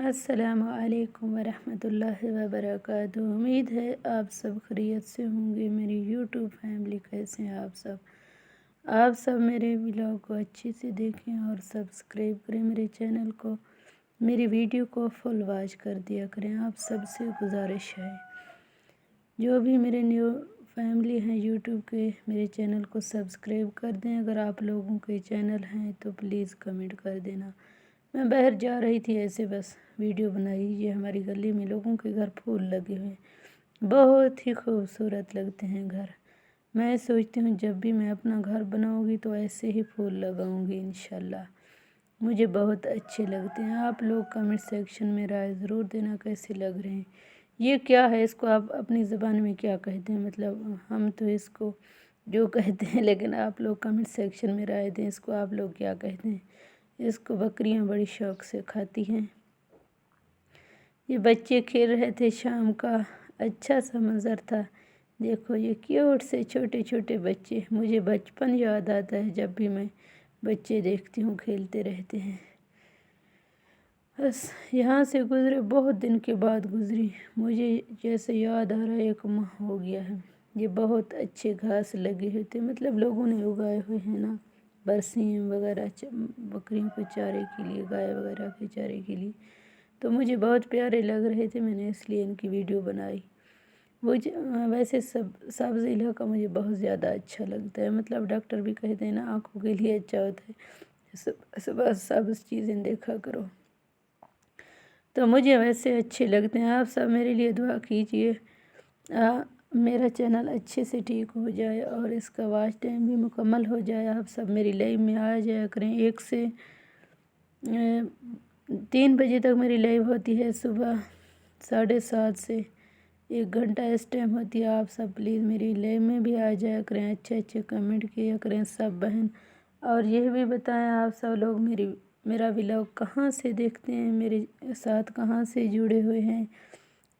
السلام علیکم ورحمۃ اللہ وبرکاتہ۔ امید ہے آپ سب خیریت سے ہوں گے۔ میری یوٹیوب فیملی کیسے ہیں آپ سب میرے ولاگ کو اچھے سے دیکھیں اور سبسکرائب کریں میرے چینل کو، میری ویڈیو کو فل واچ کر دیا کریں۔ آپ سب سے گزارش ہے جو بھی میرے نیو فیملی ہیں یوٹیوب کے، میرے چینل کو سبسکرائب کر دیں۔ اگر آپ لوگوں کے چینل ہیں تو پلیز کمنٹ کر دینا۔ میں باہر جا رہی تھی، ایسے بس ویڈیو بنائی۔ یہ ہماری گلی میں لوگوں کے گھر پھول لگے ہوئے ہیں، بہت ہی خوبصورت لگتے ہیں گھر۔ میں سوچتی ہوں جب بھی میں اپنا گھر بناؤں گی تو ایسے ہی پھول لگاؤں گی انشاءاللہ۔ مجھے بہت اچھے لگتے ہیں۔ آپ لوگ کمنٹ سیکشن میں رائے ضرور دینا کیسے لگ رہے ہیں۔ یہ کیا ہے، اس کو آپ اپنی زبان میں کیا کہتے ہیں؟ مطلب ہم تو اس کو جو کہتے ہیں، لیکن آپ لوگ کمنٹ سیکشن میں رائے دیں، اس کو آپ لوگ کیا کہتے ہیں؟ اس کو بکریاں بڑی شوق سے کھاتی ہیں۔ یہ بچے کھیل رہے تھے، شام کا اچھا سا منظر تھا۔ دیکھو یہ کیوٹ سے چھوٹے چھوٹے بچے، مجھے بچپن یاد آتا ہے جب بھی میں بچے دیکھتی ہوں کھیلتے رہتے ہیں۔ بس یہاں سے گزرے، بہت دن کے بعد گزری، مجھے جیسے یاد آ رہا ہے 1 ماہ ہو گیا ہے۔ یہ بہت اچھے گھاس لگے ہوئے تھے، مطلب لوگوں نے اگائے ہوئے ہیں نا، برسیم وغیرہ بکریوں کے چارے کے لیے، گائے وغیرہ کے چارے کے لیے، تو مجھے بہت پیارے لگ رہے تھے، میں نے اس لیے ان کی ویڈیو بنائی۔ ویسے سبز علاقہ مجھے بہت زیادہ اچھا لگتا ہے، مطلب ڈاکٹر بھی کہتے ہیں نا آنکھوں کے لیے اچھا ہوتا ہے، صبح سبز چیزیں دیکھا کرو، تو مجھے ویسے اچھے لگتے ہیں۔ آپ سب میرے لیے دعا کیجئے، میرا چینل اچھے سے ٹھیک ہو جائے اور اس کا واچ ٹائم بھی مکمل ہو جائے۔ آپ سب میری لائیو میں آ جایا کریں۔ 1 سے 3 بجے تک میری لائیو ہوتی ہے، صبح 7:30 سے 1 گھنٹہ اس ٹائم ہوتی ہے۔ آپ سب پلیز میری لائیو میں بھی آ جایا کریں، اچھے اچھے کمنٹ کیا کریں سب بہن، اور یہ بھی بتائیں آپ سب لوگ میرا ولاگ کہاں سے دیکھتے ہیں، میرے ساتھ کہاں سے جڑے ہوئے ہیں۔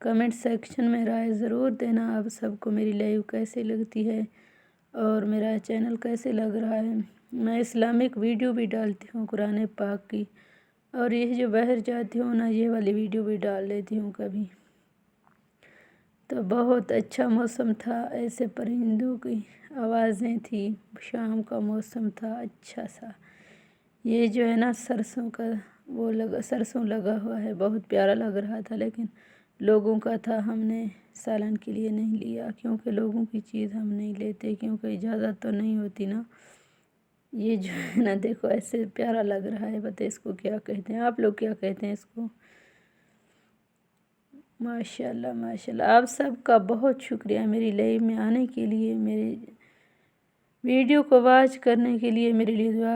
کمنٹ سیکشن میں رائے ضرور دینا آپ سب کو میری لائیو کیسے لگتی ہے اور میرا چینل کیسے لگ رہا ہے۔ میں اسلامک ویڈیو بھی ڈالتی ہوں، قرآن پاک کی، اور یہ جو باہر جاتی ہوں نا، یہ والی ویڈیو بھی ڈال لیتی ہوں کبھی۔ تو بہت اچھا موسم تھا، ایسے پرندوں کی آوازیں تھیں، شام کا موسم تھا اچھا سا۔ یہ جو ہے نا سرسوں کا سرسوں لگا ہوا ہے، بہت پیارا لگ رہا تھا، لیکن لوگوں کا تھا، ہم نے سالن کے لیے نہیں لیا، کیونکہ لوگوں کی چیز ہم نہیں لیتے، کیونکہ اجازت تو نہیں ہوتی نا۔ یہ جو ہے نا دیکھو ایسے پیارا لگ رہا ہے، بتائیں اس کو کیا کہتے ہیں، آپ لوگ کیا کہتے ہیں اس کو؟ ماشاءاللہ ماشاءاللہ۔ آپ سب کا بہت شکریہ میری لائیو میں آنے کے لیے، میری ویڈیو کو واچ کرنے کے لیے، میرے لیے دعا